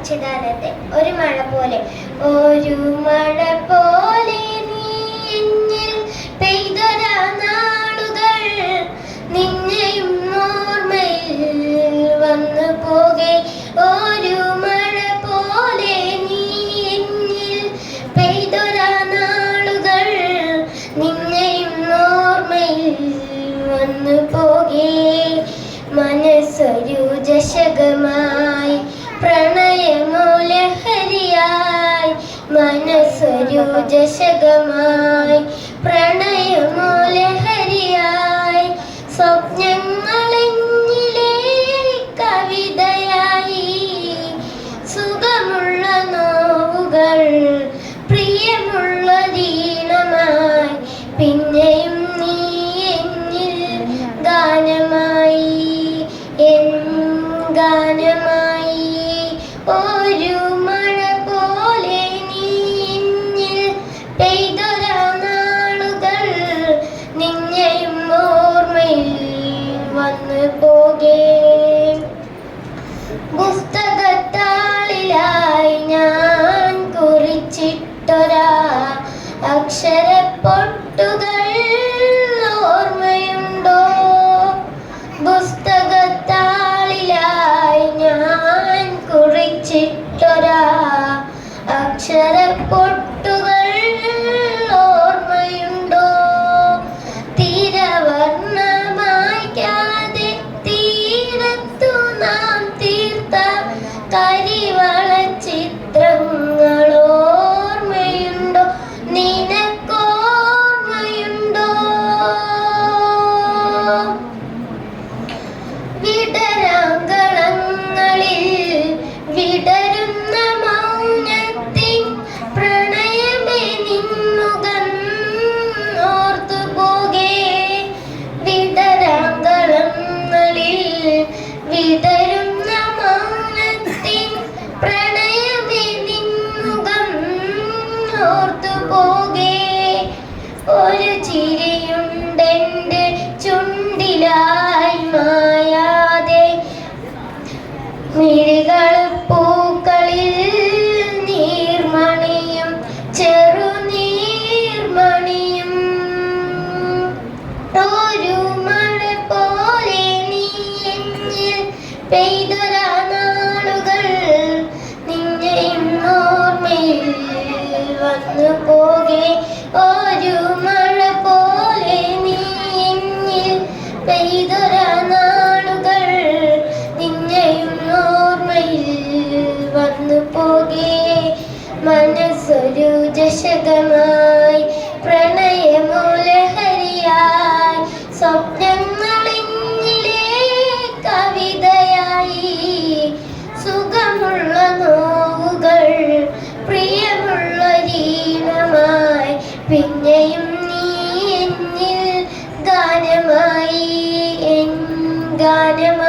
അക്ഷരാർത്ഥത്തെ ഒരു മഴ പോലെ ഒരു മഴ പോലെ നീ എന്നിൽ പെയ്തൊരാ നാളുകൾ നിന്നെയും ഓർമ്മയിൽ വന്നു പോകെ ഒരു മഴ പോലെ നീ എന്നിൽ പെയ്തൊരാ നാളുകൾ നിന്നെയും ഓർമ്മയിൽ വന്നു പോകെ മനസ്സൊരു ദശകമായി പ്രണയമൂലഹരിയായി മനസ്സൊരു ദശകമായി പ്രണയമൂലഹരിയായി സ്വപ്നങ്ങളെന്നിലെ കവിതയായി സുഖമുള്ള നോവുകൾ പ്രിയമുള്ള ദീനമായി പിന്നെയും നീ എന്നിൽ ഗാനമായി എൻ ഗാനമായി ഒരു മഴ പോലെ നീ എന്നിൽ പെയ്തൊരാ നാളുകൾ നിന്നെയും ഓർമ്മയിൽ വന്നു പോകെ പുസ്തകത്താളിലായി ഞാൻ കുറിച്ചിട്ടൊരാ അക്ഷരപ്പൊട്ടുകൾ ഓർമ്മയുണ്ടോ പുസ്തകത്താളിലായി ഞാൻ കുറിച്ചിട്ടൊരാ അക്ഷരപ്പൊട്ടുകൾ ഓർമ്മയുണ്ടോ തീരവർണ്ണമായ്ക്കാതെ തീരത്തു നാം തീർത്ത കരിവള ചിത്രങ്ങൾ ഓർമ്മയുണ്ടോ നിനക്കോർമ്മയുണ്ടോ വിടരാങ്കളങ്ങളിൽ വിടരുന്ന മൗനത്തിൻ പ്രണയമേ നിന്നുകം ഓർത്തുപോകെ വിടരാങ്കളങ്ങളിൽ വിടരുന്ന മൗനത്തിൻ പ്രണയമേ നിന്നുകം ഓർത്തുപോകെ ഒരു ചിരിയുണ്ടെൻ്റെ ചുണ്ടിലായി മായാതെ മിഴികൾ പൂക്കളിൽ നീർമണിയും ചെറുനീർമണിയും ഒരു മഴ പോലെ നീ എന്നിൽ പെയ്തൊരാ നാളുകൾ നിന്നെയും ഓർമ്മയിൽ വന്നു പോകെ ഒരു മഴ പോലെ നീ എന്നിൽ പെയ്തൊരാ നാളുകൾ നിന്നെയും ഓർമ്മയിൽ വന്നു പോകെ മനസ്സൊരു ദശകമായി പ്രണയമൂലഹരിയായി സ്വപ്നങ്ങളിന്നിലെ കവിതയായി സുഖമുള്ള നോവുകൾ പ്രിയമുള്ള ദീനമായി പിന്നെയും നീ എന്നിൽ ഗാനമായി എൻ ഗാനമായി